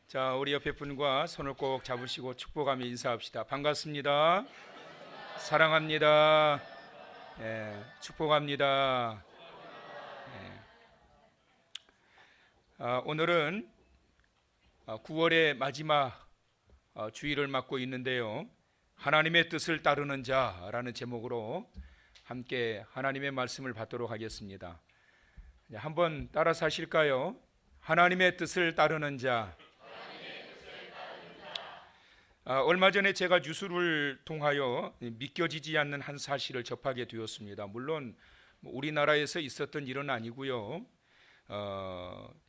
자, 우리 옆에 분과 손을 꼭 잡으시고 축복하며 인사합시다. 반갑습니다. 사랑합니다. 축복합니다. 오늘은 9월의 마지막 주일을 맞고 있는데요. 하나님의 뜻을 따르는 자라는 제목으로 함께 하나님의 말씀을 받도록 하겠습니다. 한번 따라서 하실까요? 하나님의 뜻을 따르는 자. 얼마 전에 제가 뉴스를 통하여 믿겨지지 않는 한 사실을 접하게 되었습니다. 물론 우리나라에서 있었던 일은 아니고요.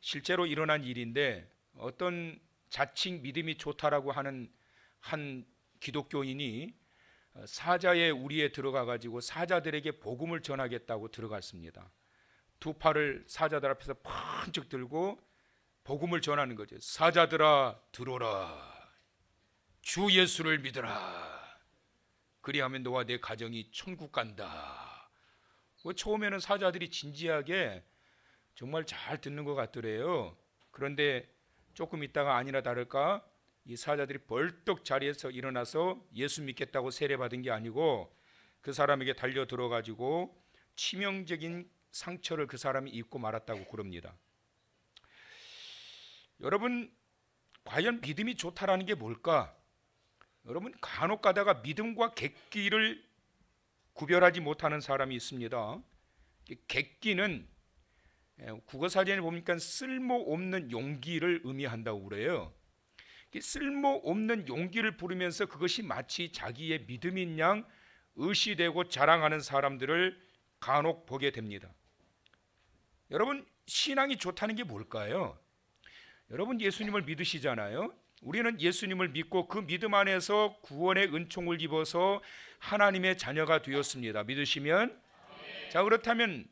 실제로 일어난 일인데 어떤 자칭 믿음이 좋다라고 하는 한 기독교인이 사자의 우리에 들어가 가지고 사자들에게 복음을 전하겠다고 들어갔습니다. 두 팔을 사자들 앞에서 펀쩍 들고 복음을 전하는 거죠. 사자들아 들어라. 주 예수를 믿어라. 그리하면 너와 내 가정이 천국 간다. 처음에는 사자들이 진지하게 정말 잘 듣는 것 같더래요. 그런데 조금 있다가 아니나 다를까 이 사자들이 벌떡 자리에서 일어나서 예수 믿겠다고 세례받은 게 아니고 그 사람에게 달려 들어가지고 치명적인 상처를 그 사람이 입고 말았다고 그럽니다. 여러분, 과연 믿음이 좋다라는 게 뭘까? 여러분, 간혹 가다가 믿음과 객기를 구별하지 못하는 사람이 있습니다. 객기는 국어사전에 보니까 쓸모없는 용기를 의미한다고 그래요. 쓸모없는 용기를 부르면서 그것이 마치 자기의 믿음인 양 의시되고 자랑하는 사람들을 간혹 보게 됩니다. 여러분, 신앙이 좋다는 게 뭘까요? 여러분, 예수님을 믿으시잖아요. 우리는 예수님을 믿고 그 믿음 안에서 구원의 은총을 입어서 하나님의 자녀가 되었습니다. 믿으시면? 자, 그렇다면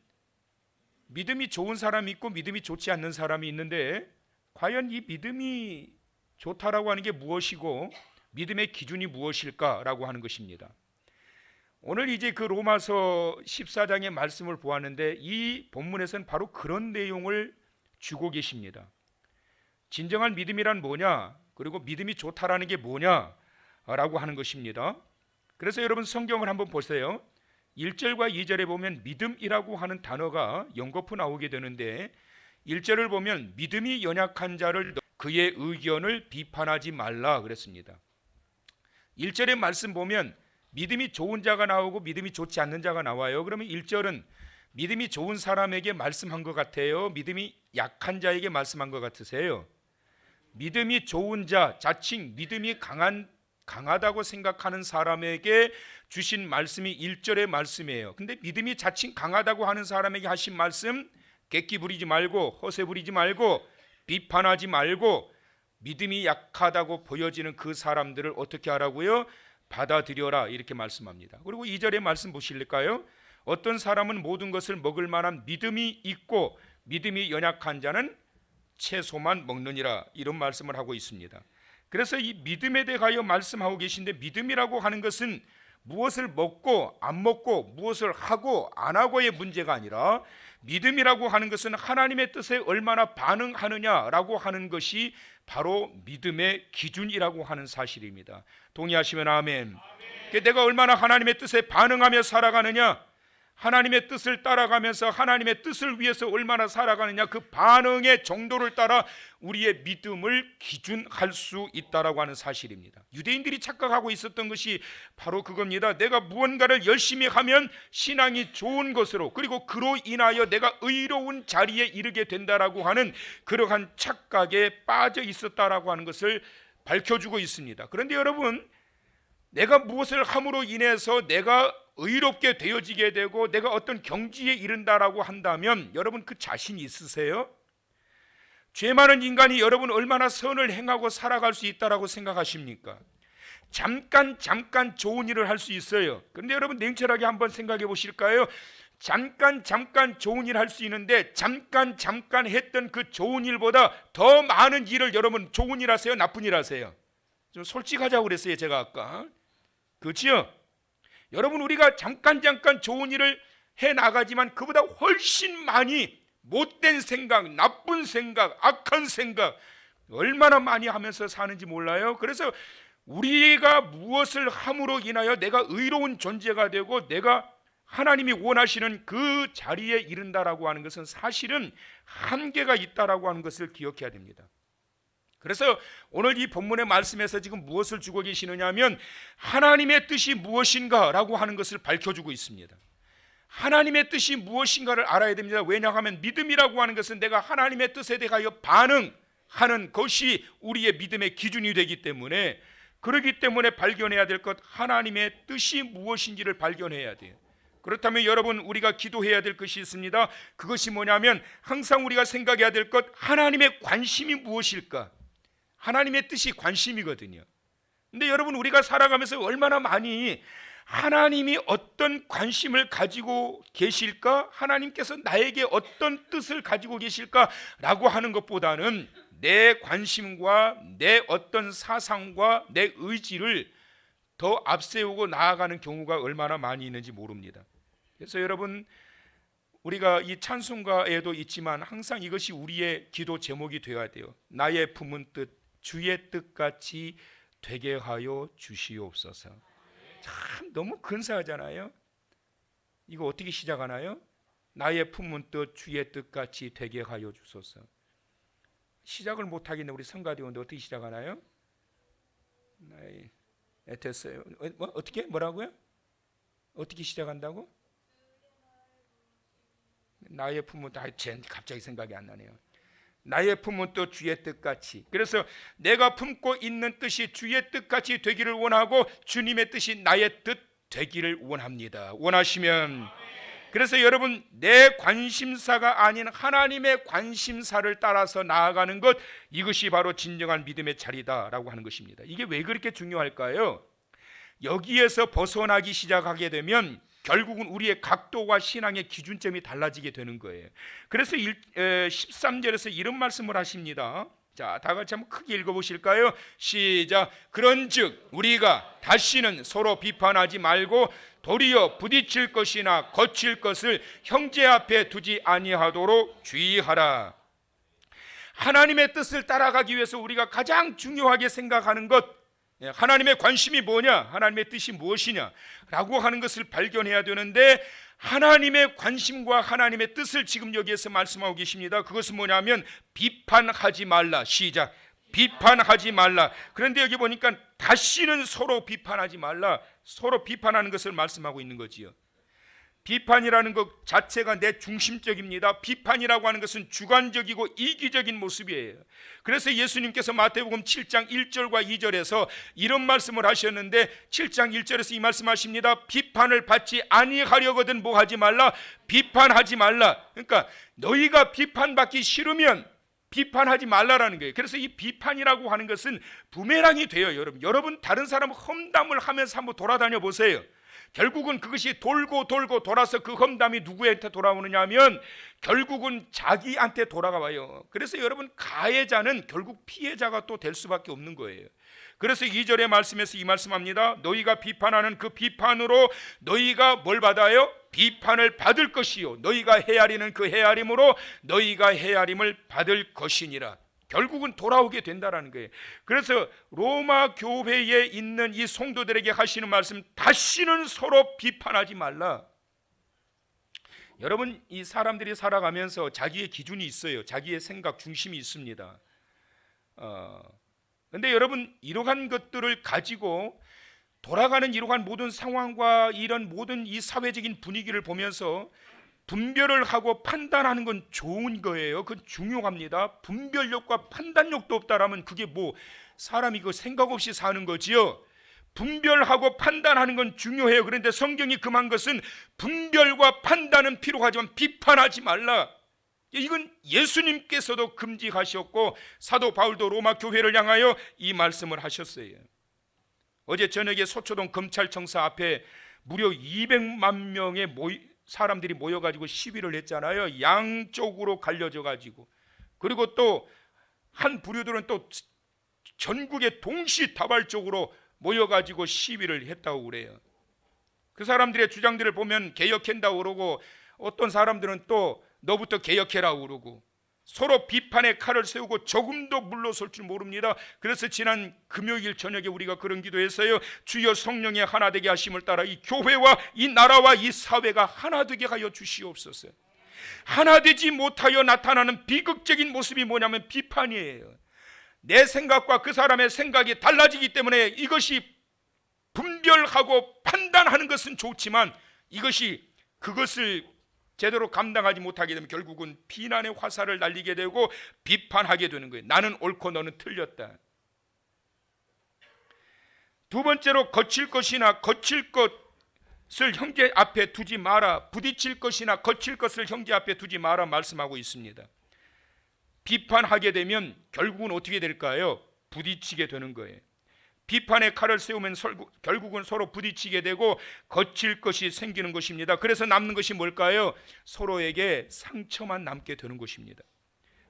믿음이 좋은 사람이 있고 믿음이 좋지 않는 사람이 있는데 과연 이 믿음이 좋다라고 하는 게 무엇이고 믿음의 기준이 무엇일까라고 하는 것입니다. 오늘 이제 그 로마서 14장의 말씀을 보았는데 이 본문에서는 바로 그런 내용을 주고 계십니다. 진정한 믿음이란 뭐냐? 그리고 믿음이 좋다라는 게 뭐냐라고 하는 것입니다. 그래서 여러분 성경을 한번 보세요. 1절과 2절에 보면 믿음이라고 하는 단어가 연거푸 나오게 되는데 1절을 보면 믿음이 연약한 자를 그의 의견을 비판하지 말라 그랬습니다. 1절의 말씀 보면 믿음이 좋은 자가 나오고 믿음이 좋지 않는 자가 나와요. 그러면 1절은 믿음이 좋은 사람에게 말씀한 것 같아요? 믿음이 약한 자에게 말씀한 것 같으세요? 믿음이 좋은 자, 자칭 믿음이 강하다고 생각하는 사람에게 주신 말씀이 1절의 말씀이에요. 근데 믿음이 자칭 강하다고 하는 사람에게 하신 말씀, 객기 부리지 말고 허세 부리지 말고 비판하지 말고 믿음이 약하다고 보여지는 그 사람들을 어떻게 하라고요? 받아들여라 이렇게 말씀합니다. 그리고 2절의 말씀 보실까요? 어떤 사람은 모든 것을 먹을 만한 믿음이 있고 믿음이 연약한 자는 채소만 먹느니라 이런 말씀을 하고 있습니다. 그래서 이 믿음에 대하여 말씀하고 계신데 믿음이라고 하는 것은 무엇을 먹고 안 먹고 무엇을 하고 안 하고의 문제가 아니라 믿음이라고 하는 것은 하나님의 뜻에 얼마나 반응하느냐라고 하는 것이 바로 믿음의 기준이라고 하는 사실입니다. 동의하시면 아멘. 내가 얼마나 하나님의 뜻에 반응하며 살아가느냐, 하나님의 뜻을 따라가면서 하나님의 뜻을 위해서 얼마나 살아가느냐, 그 반응의 정도를 따라 우리의 믿음을 기준할 수 있다라고 하는 사실입니다. 유대인들이 착각하고 있었던 것이 바로 그겁니다. 내가 무언가를 열심히 하면 신앙이 좋은 것으로, 그리고 그로 인하여 내가 의로운 자리에 이르게 된다라고 하는 그러한 착각에 빠져 있었다라고 하는 것을 밝혀주고 있습니다. 그런데 여러분, 내가 무엇을 함으로 인해서 내가 의롭게 되어지게 되고 내가 어떤 경지에 이른다라고 한다면 여러분 그 자신이 있으세요? 죄 많은 인간이 여러분 얼마나 선을 행하고 살아갈 수 있다라고 생각하십니까? 잠깐 좋은 일을 할 수 있어요. 그런데 여러분 냉철하게 한번 생각해 보실까요? 잠깐 좋은 일 할 수 있는데 잠깐 했던 그 좋은 일보다 더 많은 일을 여러분 좋은 일 하세요? 나쁜 일 하세요? 좀 솔직하자고 그랬어요 제가 아까. 그렇지요? 여러분 우리가 잠깐 좋은 일을 해나가지만 그보다 훨씬 많이 못된 생각, 나쁜 생각, 악한 생각, 얼마나 많이 하면서 사는지 몰라요. 그래서 우리가 무엇을 함으로 인하여 내가 의로운 존재가 되고 내가 하나님이 원하시는 그 자리에 이른다라고 하는 것은 사실은 한계가 있다라고 하는 것을 기억해야 됩니다. 그래서 오늘 이 본문의 말씀에서 지금 무엇을 주고 계시느냐 하면 하나님의 뜻이 무엇인가 라고 하는 것을 밝혀주고 있습니다. 하나님의 뜻이 무엇인가를 알아야 됩니다. 왜냐하면 믿음이라고 하는 것은 내가 하나님의 뜻에 대하여 반응하는 것이 우리의 믿음의 기준이 되기 때문에, 그렇기 때문에 발견해야 될 것, 하나님의 뜻이 무엇인지를 발견해야 돼요. 그렇다면 여러분, 우리가 기도해야 될 것이 있습니다. 그것이 뭐냐면 항상 우리가 생각해야 될 것, 하나님의 관심이 무엇일까? 하나님의 뜻이 관심이거든요. 근데 여러분, 우리가 살아가면서 얼마나 많이 하나님이 어떤 관심을 가지고 계실까? 하나님께서 나에게 어떤 뜻을 가지고 계실까라고 하는 것보다는 내 관심과 내 어떤 사상과 내 의지를 더 앞세우고 나아가는 경우가 얼마나 많이 있는지 모릅니다. 그래서 여러분, 우리가 이 찬송가에도 있지만 항상 이것이 우리의 기도 제목이 되어야 돼요. 나의 품은 뜻 주의 뜻같이 되게 하여 주시옵소서. 참 너무 근사하잖아요. 이거 어떻게 시작하나요? 나의 품은 뜻 주의 뜻같이 되게 하여 주소서. 시작을 못하겠네. 우리 성가대원도 어떻게 시작하나요? 됐어요. 어떻게? 뭐라고요? 어떻게 시작한다고? 나의 품은 뜻, 갑자기 생각이 안 나네요. 나의 품은 또 주의 뜻같이. 그래서 내가 품고 있는 뜻이 주의 뜻같이 되기를 원하고 주님의 뜻이 나의 뜻 되기를 원합니다. 원하시면. 그래서 여러분, 내 관심사가 아닌 하나님의 관심사를 따라서 나아가는 것, 이것이 바로 진정한 믿음의 자리다라고 하는 것입니다. 이게 왜 그렇게 중요할까요? 여기에서 벗어나기 시작하게 되면 결국은 우리의 각도와 신앙의 기준점이 달라지게 되는 거예요. 그래서 13절에서 이런 말씀을 하십니다. 자, 다 같이 한번 크게 읽어보실까요? 시작. 그런즉 우리가 다시는 서로 비판하지 말고 도리어 부딪힐 것이나 거칠 것을 형제 앞에 두지 아니하도록 주의하라. 하나님의 뜻을 따라가기 위해서 우리가 가장 중요하게 생각하는 것, 하나님의 관심이 뭐냐, 하나님의 뜻이 무엇이냐 라고 하는 것을 발견해야 되는데, 하나님의 관심과 하나님의 뜻을 지금 여기에서 말씀하고 계십니다. 그것은 뭐냐면 비판하지 말라. 시작. 비판하지 말라. 그런데 여기 보니까 다시는 서로 비판하지 말라. 서로 비판하는 것을 말씀하고 있는 거지요. 비판이라는 것 자체가 내 중심적입니다. 비판이라고 하는 것은 주관적이고 이기적인 모습이에요. 그래서 예수님께서 마태복음 7장 1절과 2절에서 이런 말씀을 하셨는데, 7장 1절에서 이 말씀하십니다. 비판을 받지 아니하려거든 뭐 하지 말라? 비판하지 말라. 그러니까 너희가 비판받기 싫으면 비판하지 말라라는 거예요. 그래서 이 비판이라고 하는 것은 부메랑이 돼요. 여러분 다른 사람 험담을 하면서 한번 돌아다녀 보세요. 결국은 그것이 돌고 돌고 돌아서 그 험담이 누구한테 돌아오느냐 하면 결국은 자기한테 돌아가요. 그래서 여러분, 가해자는 결국 피해자가 또 될 수밖에 없는 거예요. 그래서 2절의 말씀에서 이 말씀합니다. 너희가 비판하는 그 비판으로 너희가 뭘 받아요? 비판을 받을 것이요 너희가 헤아리는 그 헤아림으로 너희가 헤아림을 받을 것이니라. 결국은 돌아오게 된다라는 거예요. 그래서 로마 교회에 있는 이 성도들에게 하시는 말씀, 다시는 서로 비판하지 말라. 여러분, 이 사람들이 살아가면서 자기의 기준이 있어요. 자기의 생각 중심이 있습니다. 근데 여러분, 이러한 것들을 가지고 돌아가는 이러한 모든 상황과 이런 모든 이 사회적인 분위기를 보면서 분별을 하고 판단하는 건 좋은 거예요. 그건 중요합니다. 분별력과 판단력도 없다라면 그게 뭐 사람이 그 생각 없이 사는 거지요. 분별하고 판단하는 건 중요해요. 그런데 성경이 금한 것은 분별과 판단은 필요하지만 비판하지 말라. 이건 예수님께서도 금지하셨고 사도 바울도 로마 교회를 향하여 이 말씀을 하셨어요. 어제 저녁에 소초동 검찰청사 앞에 무려 200만 명의 사람들이 모여가지고 시위를 했잖아요. 양쪽으로 갈려져 가지고. 그리고 또 한 부류들은 또 전국에 동시다발적으로 모여가지고 시위를 했다고 그래요. 그 사람들의 주장들을 보면 개혁한다고 그러고, 어떤 사람들은 또 너부터 개혁해라고 그러고, 서로 비판의 칼을 세우고 조금도 물러설 줄 모릅니다. 그래서 지난 금요일 저녁에 우리가 그런 기도했어요. 주여 성령의 하나 되게 하심을 따라 이 교회와 이 나라와 이 사회가 하나 되게 하여 주시옵소서. 하나 되지 못하여 나타나는 비극적인 모습이 뭐냐면 비판이에요. 내 생각과 그 사람의 생각이 달라지기 때문에 이것이 분별하고 판단하는 것은 좋지만 그것을 제대로 감당하지 못하게 되면 결국은 비난의 화살을 날리게 되고 비판하게 되는 거예요. 나는 옳고 너는 틀렸다. 두 번째로 거칠 것이나 거칠 것을 형제 앞에 두지 마라. 부딪힐 것이나 거칠 것을 형제 앞에 두지 마라 말씀하고 있습니다. 비판하게 되면 결국은 어떻게 될까요? 부딪히게 되는 거예요. 비판의 칼을 세우면 결국은 서로 부딪히게 되고 거칠 것이 생기는 것입니다. 그래서 남는 것이 뭘까요? 서로에게 상처만 남게 되는 것입니다.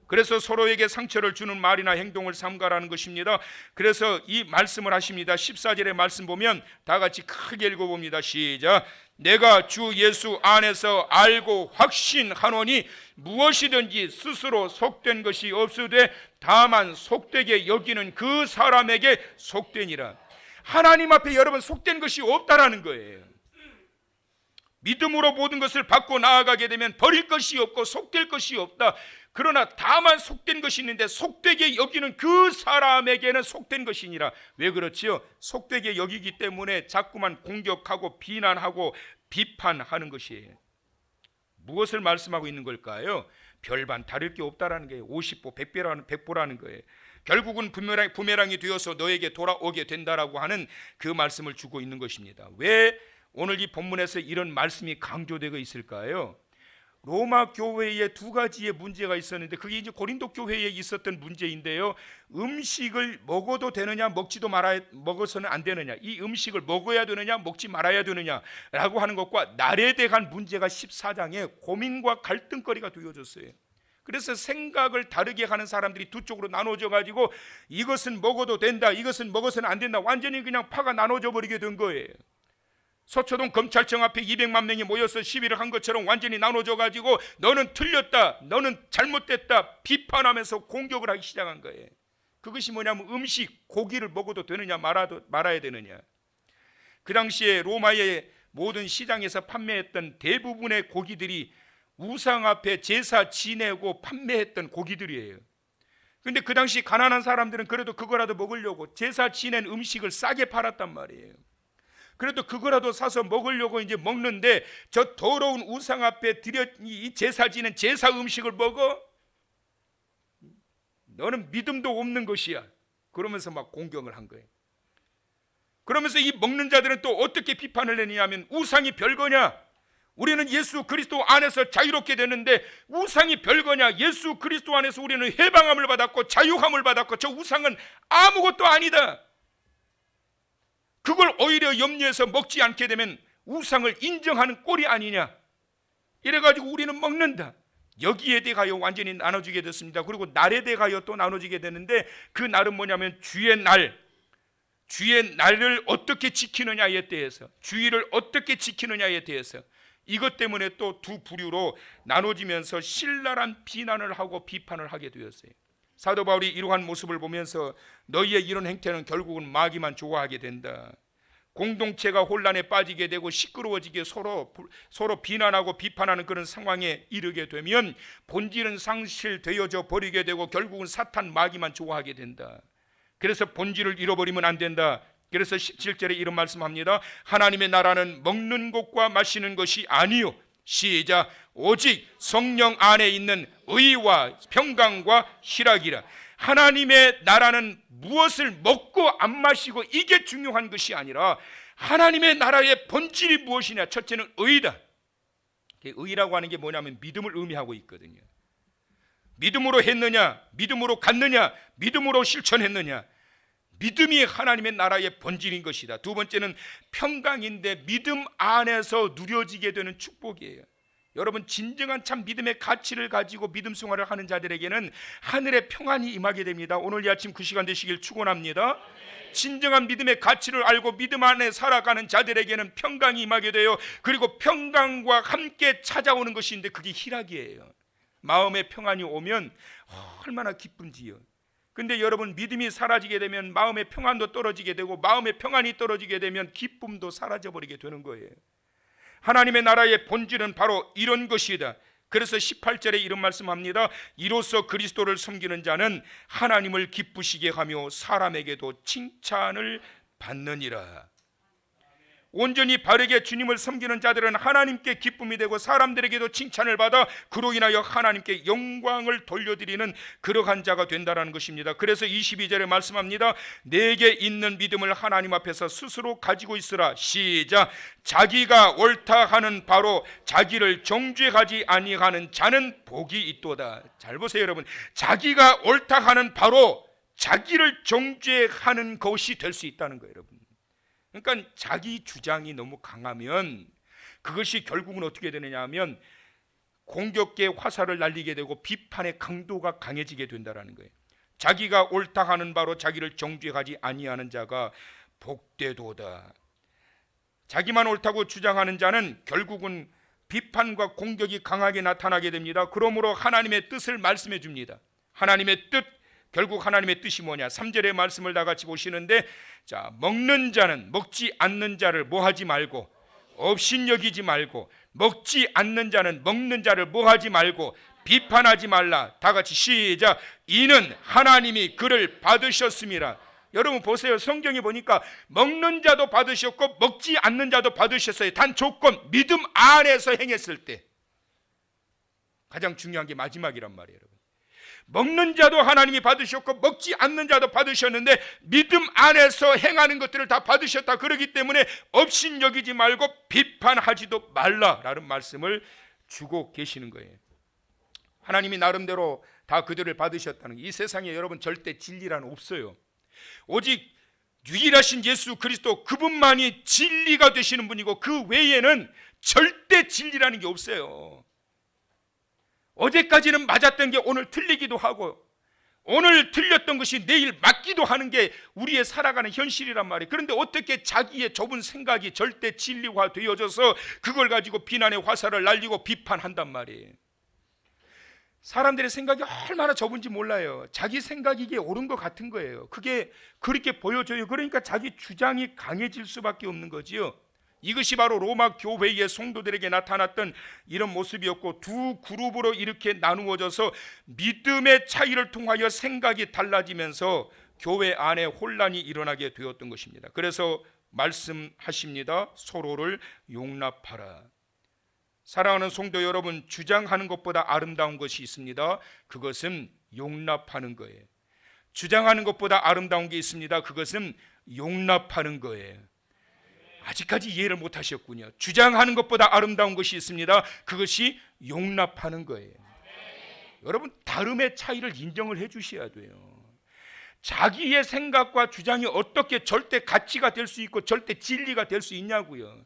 그래서 서로에게 상처를 주는 말이나 행동을 삼가라는 것입니다. 그래서 이 말씀을 하십니다. 14절의 말씀 보면 다 같이 크게 읽어봅니다. 시작. 내가 주 예수 안에서 알고 확신하노니 무엇이든지 스스로 속된 것이 없으되 다만 속되게 여기는 그 사람에게 속되니라. 하나님 앞에 여러분 속된 것이 없다라는 거예요. 믿음으로 모든 것을 받고 나아가게 되면 버릴 것이 없고 속될 것이 없다. 그러나 다만 속된 것이 있는데 속되게 여기는 그 사람에게는 속된 것이니라. 왜 그렇지요? 속되게 여기기 때문에 자꾸만 공격하고 비난하고 비판하는 것이에요. 무엇을 말씀하고 있는 걸까요? 별반 다를 게 없다라는 거예요. 50보 100보라는 거예요. 결국은 부메랑이 되어서 너에게 돌아오게 된다라고 하는 그 말씀을 주고 있는 것입니다. 왜 오늘 이 본문에서 이런 말씀이 강조되고 있을까요? 로마 교회에 두 가지의 문제가 있었는데 그게 이제 고린도 교회에 있었던 문제인데요. 음식을 먹어도 되느냐 먹어서는 안 되느냐, 이 음식을 먹어야 되느냐 먹지 말아야 되느냐라고 하는 것과 날에 대한 문제가 14장에 고민과 갈등거리가 되어졌어요. 그래서 생각을 다르게 하는 사람들이 두 쪽으로 나눠져 가지고 이것은 먹어도 된다, 이것은 먹어서는 안 된다, 완전히 그냥 파가 나눠져 버리게 된 거예요. 서초동 검찰청 앞에 200만 명이 모여서 시위를 한 것처럼 완전히 나눠져 가지고 너는 틀렸다, 너는 잘못됐다 비판하면서 공격을 하기 시작한 거예요. 그것이 뭐냐면 음식, 고기를 먹어도 되느냐 말아야 되느냐. 그 당시에 로마의 모든 시장에서 판매했던 대부분의 고기들이 우상 앞에 제사 지내고 판매했던 고기들이에요. 근데 그 당시 가난한 사람들은 그래도 그거라도 먹으려고 제사 지낸 음식을 싸게 팔았단 말이에요. 그래도 그거라도 사서 먹으려고 이제 먹는데 저 더러운 우상 앞에 이 제사 지낸 제사 음식을 먹어? 너는 믿음도 없는 것이야. 그러면서 막 공격을 한 거예요. 그러면서 이 먹는 자들은 또 어떻게 비판을 내느냐면 우상이 별거냐? 우리는 예수 그리스도 안에서 자유롭게 되는데 우상이 별거냐? 예수 그리스도 안에서 우리는 해방함을 받았고 자유함을 받았고 저 우상은 아무것도 아니다. 그걸 오히려 염려해서 먹지 않게 되면 우상을 인정하는 꼴이 아니냐. 이래가지고 우리는 먹는다. 여기에 대하여 완전히 나눠지게 됐습니다. 그리고 날에 대하여 또 나눠지게 되는데 그 날은 뭐냐면 주의 날을 어떻게 지키느냐에 대해서, 주의를 어떻게 지키느냐에 대해서 이것 때문에 또 두 부류로 나눠지면서 신랄한 비난을 하고 비판을 하게 되었어요. 사도 바울이 이러한 모습을 보면서 너희의 이런 행태는 결국은 마귀만 좋아하게 된다. 공동체가 혼란에 빠지게 되고 시끄러워지게 서로 비난하고 비판하는 그런 상황에 이르게 되면 본질은 상실되어져 버리게 되고 결국은 사탄 마귀만 좋아하게 된다. 그래서 본질을 잃어버리면 안 된다. 그래서 17절에 이런 말씀합니다. 하나님의 나라는 먹는 것과 마시는 것이 아니요 시작 오직 성령 안에 있는 의와 평강과 희락이라. 하나님의 나라는 무엇을 먹고 안 마시고 이게 중요한 것이 아니라 하나님의 나라의 본질이 무엇이냐. 첫째는 의다. 의라고 하는 게 뭐냐면 믿음을 의미하고 있거든요. 믿음으로 했느냐, 믿음으로 갔느냐, 믿음으로 실천했느냐. 믿음이 하나님의 나라의 본질인 것이다. 두 번째는 평강인데 믿음 안에서 누려지게 되는 축복이에요. 여러분 진정한 참 믿음의 가치를 가지고 믿음 생활을 하는 자들에게는 하늘의 평안이 임하게 됩니다. 오늘 이 아침 그 시간 되시길 축원합니다. 진정한 믿음의 가치를 알고 믿음 안에 살아가는 자들에게는 평강이 임하게 돼요. 그리고 평강과 함께 찾아오는 것인데 그게 희락이에요. 마음의 평안이 오면 얼마나 기쁜지요. 근데 여러분, 믿음이 사라지게 되면 마음의 평안도 떨어지게 되고, 마음의 평안이 떨어지게 되면 기쁨도 사라져 버리게 되는 거예요. 하나님의 나라의 본질은 바로 이런 것이다. 그래서 18절에 이런 말씀합니다. 이로써 그리스도를 섬기는 자는 하나님을 기쁘시게 하며 사람에게도 칭찬을 받느니라. 온전히 바르게 주님을 섬기는 자들은 하나님께 기쁨이 되고 사람들에게도 칭찬을 받아 그로 인하여 하나님께 영광을 돌려드리는 그러한 자가 된다는 것입니다. 그래서 22절에 말씀합니다. 내게 있는 믿음을 하나님 앞에서 스스로 가지고 있으라. 시작. 자기가 옳다 하는 바로 자기를 정죄하지 아니하는 자는 복이 있도다. 잘 보세요 여러분. 자기가 옳다 하는 바로 자기를 정죄하는 것이 될 수 있다는 거예요 여러분. 그러니까 자기 주장이 너무 강하면 그것이 결국은 어떻게 되느냐 하면 공격의 화살을 날리게 되고 비판의 강도가 강해지게 된다는 거예요. 자기가 옳다 하는 바로 자기를 정죄하지 아니하는 자가 복되도다. 자기만 옳다고 주장하는 자는 결국은 비판과 공격이 강하게 나타나게 됩니다. 그러므로 하나님의 뜻을 말씀해 줍니다. 하나님의 뜻, 결국 하나님의 뜻이 뭐냐? 3절의 말씀을 다 같이 보시는데, 자, 먹는 자는 먹지 않는 자를 뭐하지 말고 업신여기지 말고, 먹지 않는 자는 먹는 자를 뭐하지 말고 비판하지 말라. 다 같이 시작. 이는 하나님이 그를 받으셨음이라. 여러분 보세요. 성경에 보니까 먹는 자도 받으셨고 먹지 않는 자도 받으셨어요. 단 조건, 믿음 안에서 행했을 때. 가장 중요한 게 마지막이란 말이에요 여러분. 먹는 자도 하나님이 받으셨고 먹지 않는 자도 받으셨는데 믿음 안에서 행하는 것들을 다 받으셨다. 그렇기 때문에 업신여기지 말고 비판하지도 말라라는 말씀을 주고 계시는 거예요. 하나님이 나름대로 다 그들을 받으셨다는 게, 이 세상에 여러분 절대 진리란 없어요. 오직 유일하신 예수 그리스도, 그분만이 진리가 되시는 분이고 그 외에는 절대 진리라는 게 없어요. 어제까지는 맞았던 게 오늘 틀리기도 하고, 오늘 틀렸던 것이 내일 맞기도 하는 게 우리의 살아가는 현실이란 말이에요. 그런데 어떻게 자기의 좁은 생각이 절대 진리화 되어져서 그걸 가지고 비난의 화살을 날리고 비판한단 말이에요. 사람들의 생각이 얼마나 좁은지 몰라요. 자기 생각이 이게 옳은 것 같은 거예요. 그게 그렇게 보여져요. 그러니까 자기 주장이 강해질 수밖에 없는 거지요. 이것이 바로 로마 교회의 성도들에게 나타났던 이런 모습이었고, 두 그룹으로 이렇게 나누어져서 믿음의 차이를 통하여 생각이 달라지면서 교회 안에 혼란이 일어나게 되었던 것입니다. 그래서 말씀하십니다. 서로를 용납하라. 사랑하는 성도 여러분, 주장하는 것보다 아름다운 것이 있습니다. 그것은 용납하는 거예요. 주장하는 것보다 아름다운 게 있습니다. 그것은 용납하는 거예요. 아직까지 이해를 못 하셨군요. 주장하는 것보다 아름다운 것이 있습니다. 그것이 용납하는 거예요. 여러분, 다름의 차이를 인정을 해 주셔야 돼요. 자기의 생각과 주장이 어떻게 절대 가치가 될 수 있고 절대 진리가 될 수 있냐고요.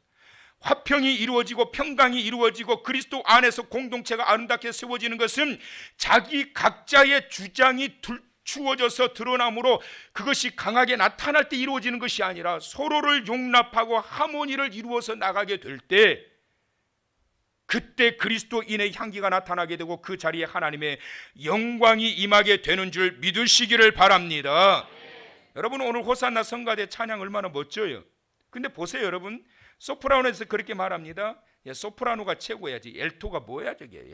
화평이 이루어지고 평강이 이루어지고 그리스도 안에서 공동체가 아름답게 세워지는 것은 자기 각자의 주장이 주어져서 드러남으로 그것이 강하게 나타날 때 이루어지는 것이 아니라 서로를 용납하고 하모니를 이루어서 나가게 될 때, 그때 그리스도인의 향기가 나타나게 되고 그 자리에 하나님의 영광이 임하게 되는 줄 믿으시기를 바랍니다. 여러분, 오늘 호산나 성가대 찬양 얼마나 멋져요. 근데 보세요 여러분, 소프라노에서 그렇게 말합니다. 소프라노가 최고야지. 엘토가 뭐야 저게.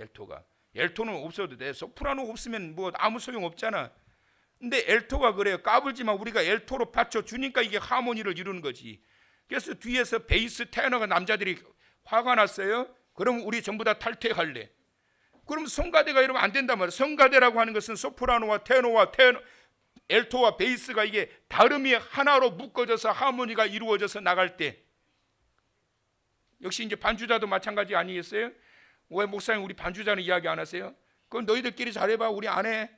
엘토는 없어도 돼. 소프라노 없으면 뭐 아무 소용 없잖아. 근데 엘토가 그래요. 까불지만 우리가 엘토로 받쳐주니까 이게 하모니를 이루는 거지. 그래서 뒤에서 베이스 테너가 남자들이 화가 났어요. 그럼 우리 전부 다 탈퇴할래. 그럼 성가대가 이러면 안 된단 말이에요. 성가대라고 하는 것은 소프라노와 테너와 엘토와 베이스가 이게 다름이 하나로 묶어져서 하모니가 이루어져서 나갈 때, 역시 이제 반주자도 마찬가지 아니겠어요? 왜 목사님 우리 반주자는 이야기 안 하세요? 그럼 너희들끼리 잘해봐. 우리 안 해.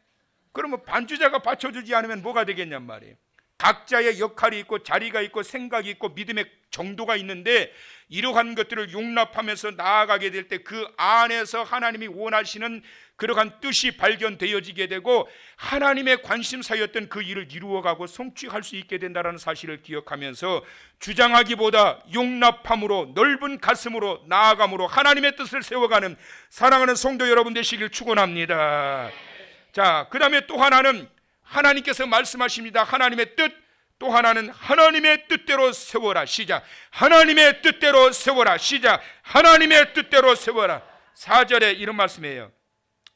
그러면 반주자가 받쳐주지 않으면 뭐가 되겠냔 말이에요. 각자의 역할이 있고 자리가 있고 생각이 있고 믿음의 정도가 있는데 이러한 것들을 용납하면서 나아가게 될 때 그 안에서 하나님이 원하시는 그러한 뜻이 발견되어지게 되고 하나님의 관심사였던 그 일을 이루어가고 성취할 수 있게 된다는 사실을 기억하면서 주장하기보다 용납함으로 넓은 가슴으로 나아감으로 하나님의 뜻을 세워가는 사랑하는 성도 여러분 되시길 축원합니다. 자, 그 다음에 또 하나는 하나님께서 말씀하십니다. 하나님의 뜻. 또 하나는 하나님의 뜻대로 세워라. 시작. 하나님의 뜻대로 세워라. 시작. 하나님의 뜻대로 세워라. 4절에 이런 말씀이에요.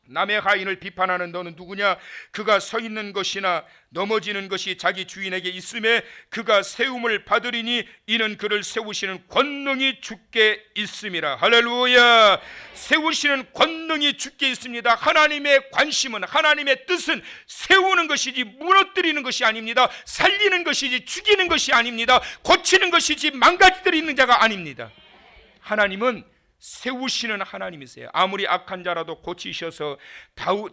남의 하인을 비판하는 너는 누구냐? 그가 서 있는 것이나 넘어지는 것이 자기 주인에게 있음에 그가 세움을 받으리니 이는 그를 세우시는 권능이 주께 있음이라. 할렐루야. 세우시는 권능이 주께 있습니다. 하나님의 관심은, 하나님의 뜻은 세우는 것이지 무너뜨리는 것이 아닙니다. 살리는 것이지 죽이는 것이 아닙니다. 고치는 것이지 망가뜨리는 자가 아닙니다. 하나님은 세우시는 하나님이세요. 아무리 악한 자라도 고치셔서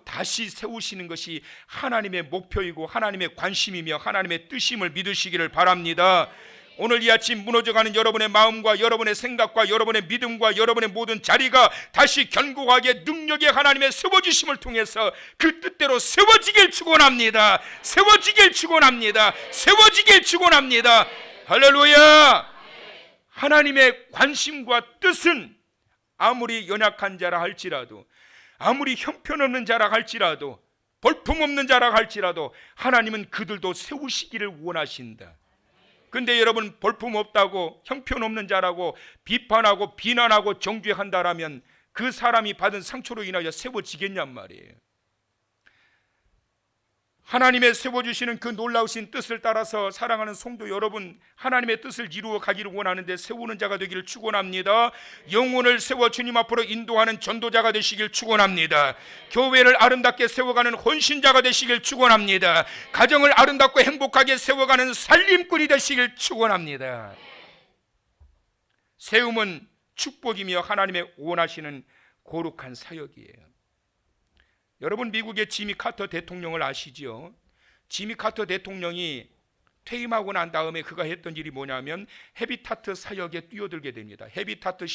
다시 세우시는 것이 하나님의 목표이고 하나님의 관심이며 하나님의 뜻임을 믿으시기를 바랍니다. 오늘 이 아침 무너져가는 여러분의 마음과 여러분의 생각과 여러분의 믿음과 여러분의 모든 자리가 다시 견고하게 능력의 하나님의 세워주심을 통해서 그 뜻대로 세워지길 축원합니다. 세워지길 축원합니다. 세워지길 축원합니다. 할렐루야. 하나님의 관심과 뜻은 아무리 연약한 자라 할지라도, 아무리 형편없는 자라 할지라도, 볼품없는 자라 할지라도 하나님은 그들도 세우시기를 원하신다. 근데 여러분, 볼품없다고 형편없는 자라고 비판하고 비난하고 정죄한다라면 그 사람이 받은 상처로 인하여 세워지겠냔 말이에요. 하나님의 세워주시는 그 놀라우신 뜻을 따라서 사랑하는 성도 여러분, 하나님의 뜻을 이루어 가기를 원하는데 세우는 자가 되기를 축원합니다. 영혼을 세워 주님 앞으로 인도하는 전도자가 되시길 축원합니다. 교회를 아름답게 세워가는 헌신자가 되시길 축원합니다. 가정을 아름답고 행복하게 세워가는 살림꾼이 되시길 축원합니다. 세움은 축복이며 하나님의 원하시는 거룩한 사역이에요. 여러분, 미국의 지미 카터 대통령을 아시죠? 지미 카터 대통령이 퇴임하고 난 다음에 그가 했던 일이 뭐냐면 헤비타트 사역에 뛰어들게 됩니다. 헤비타트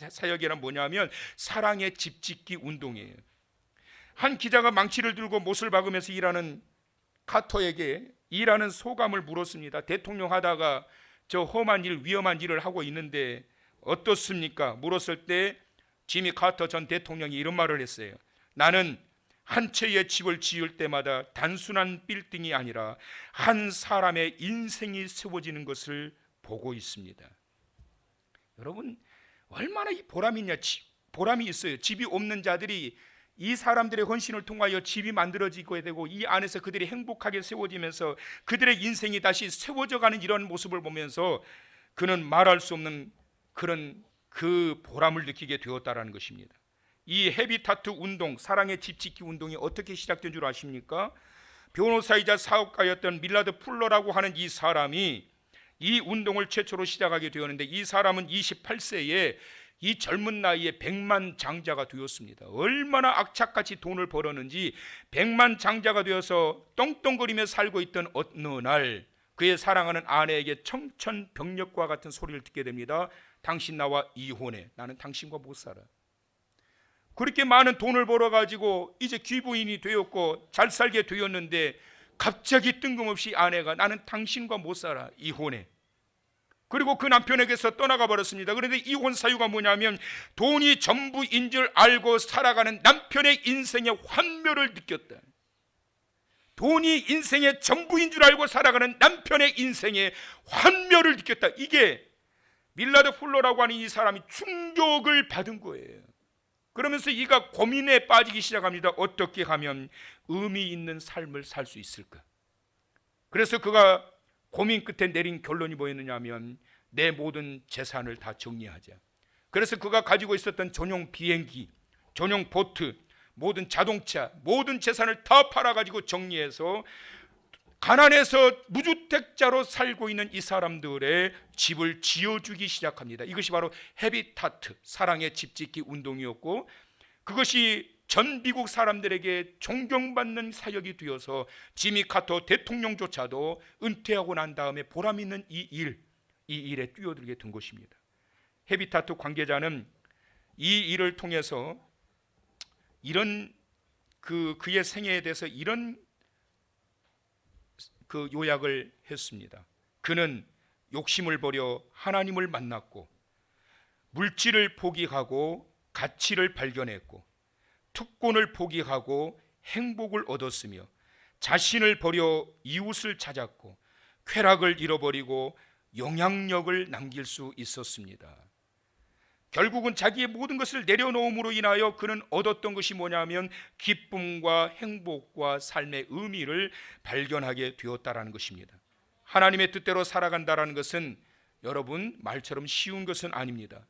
사역이란 뭐냐면 사랑의 집짓기 운동이에요. 한 기자가 망치를 들고 못을 박으면서 일하는 카터에게 일하는 소감을 물었습니다. 대통령 하다가 저 험한 일, 위험한 일을 하고 있는데 어떻습니까? 물었을 때 지미 카터 전 대통령이 이런 말을 했어요. 나는 한 채의 집을 지을 때마다 단순한 빌딩이 아니라 한 사람의 인생이 세워지는 것을 보고 있습니다. 여러분, 얼마나 이 보람이 있어요. 집이 없는 자들이 이 사람들의 헌신을 통하여 집이 만들어지게 되고 이 안에서 그들이 행복하게 세워지면서 그들의 인생이 다시 세워져가는 이런 모습을 보면서 그는 말할 수 없는 그런 그 보람을 느끼게 되었다라는 것입니다. 이 헤비타트 운동, 사랑의 집짓기 운동이 어떻게 시작된 줄 아십니까? 변호사이자 사업가였던 밀라드 풀러라고 하는 이 사람이 이 운동을 최초로 시작하게 되었는데 이 사람은 28세에 이 젊은 나이에 백만장자가 되었습니다. 얼마나 악착같이 돈을 벌었는지 백만장자가 되어서 떵떵거리며 살고 있던 어느 날 그의 사랑하는 아내에게 청천벽력과 같은 소리를 듣게 됩니다. 당신 나와 이혼해. 나는 당신과 못 살아. 그렇게 많은 돈을 벌어가지고 이제 귀부인이 되었고 잘 살게 되었는데 갑자기 뜬금없이 아내가 나는 당신과 못 살아. 이혼해. 그리고 그 남편에게서 떠나가 버렸습니다. 그런데 이혼 사유가 뭐냐면 돈이 전부인 줄 알고 살아가는 남편의 인생의 환멸을 느꼈다. 돈이 인생의 전부인 줄 알고 살아가는 남편의 인생의 환멸을 느꼈다. 이게 밀라드 풀러라고 하는 이 사람이 충격을 받은 거예요. 그러면서 이가 고민에 빠지기 시작합니다. 어떻게 하면 의미 있는 삶을 살 수 있을까? 그래서 그가 고민 끝에 내린 결론이 뭐였느냐 하면 내 모든 재산을 다 정리하자. 그래서 그가 가지고 있었던 전용 비행기, 전용 보트, 모든 자동차, 모든 재산을 다 팔아가지고 정리해서 가난해서 무주택자로 살고 있는 이 사람들의 집을 지어주기 시작합니다. 이것이 바로 헤비타트, 사랑의 집짓기 운동이었고 그것이 전 미국 사람들에게 존경받는 사역이 되어서 지미 카터 대통령조차도 은퇴하고 난 다음에 보람 있는 이 일에 뛰어들게 된 것입니다. 헤비타트 관계자는 이 일을 통해서 이런 그의 생애에 대해서 이런 요약을 했습니다. 그는 욕심을 버려 하나님을 만났고 물질을 포기하고 가치를 발견했고 특권을 포기하고 행복을 얻었으며 자신을 버려 이웃을 찾았고 쾌락을 잃어버리고 영향력을 남길 수 있었습니다. 결국은 자기의 모든 것을 내려놓음으로 인하여 그는 얻었던 것이 뭐냐면 기쁨과 행복과 삶의 의미를 발견하게 되었다라는 것입니다. 하나님의 뜻대로 살아간다라는 것은 여러분 말처럼 쉬운 것은 아닙니다.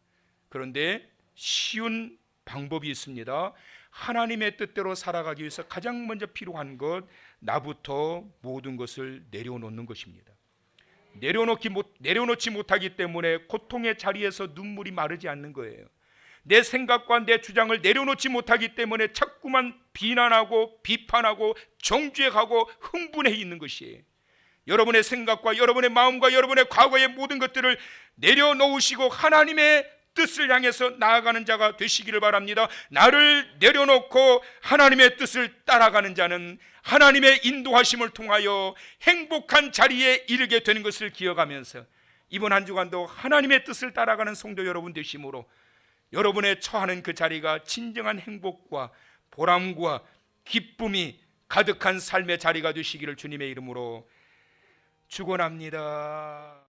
그런데 쉬운 방법이 있습니다. 하나님의 뜻대로 살아가기 위해서 가장 먼저 필요한 것, 나부터 모든 것을 내려놓는 것입니다. 내려놓지 못하기 때문에 고통의 자리에서 눈물이 마르지 않는 거예요. 내 생각과 내 주장을 내려놓지 못하기 때문에 자꾸만 비난하고 비판하고 정죄하고 흥분해 있는 것이에요. 여러분의 생각과 여러분의 마음과 여러분의 과거의 모든 것들을 내려놓으시고 하나님의 뜻을 향해서 나아가는 자가 되시기를 바랍니다. 나를 내려놓고 하나님의 뜻을 따라가는 자는 하나님의 인도하심을 통하여 행복한 자리에 이르게 되는 것을 기억하면서 이번 한 주간도 하나님의 뜻을 따라가는 성도 여러분 되심으로 여러분의 처하는 그 자리가 진정한 행복과 보람과 기쁨이 가득한 삶의 자리가 되시기를 주님의 이름으로 축원합니다.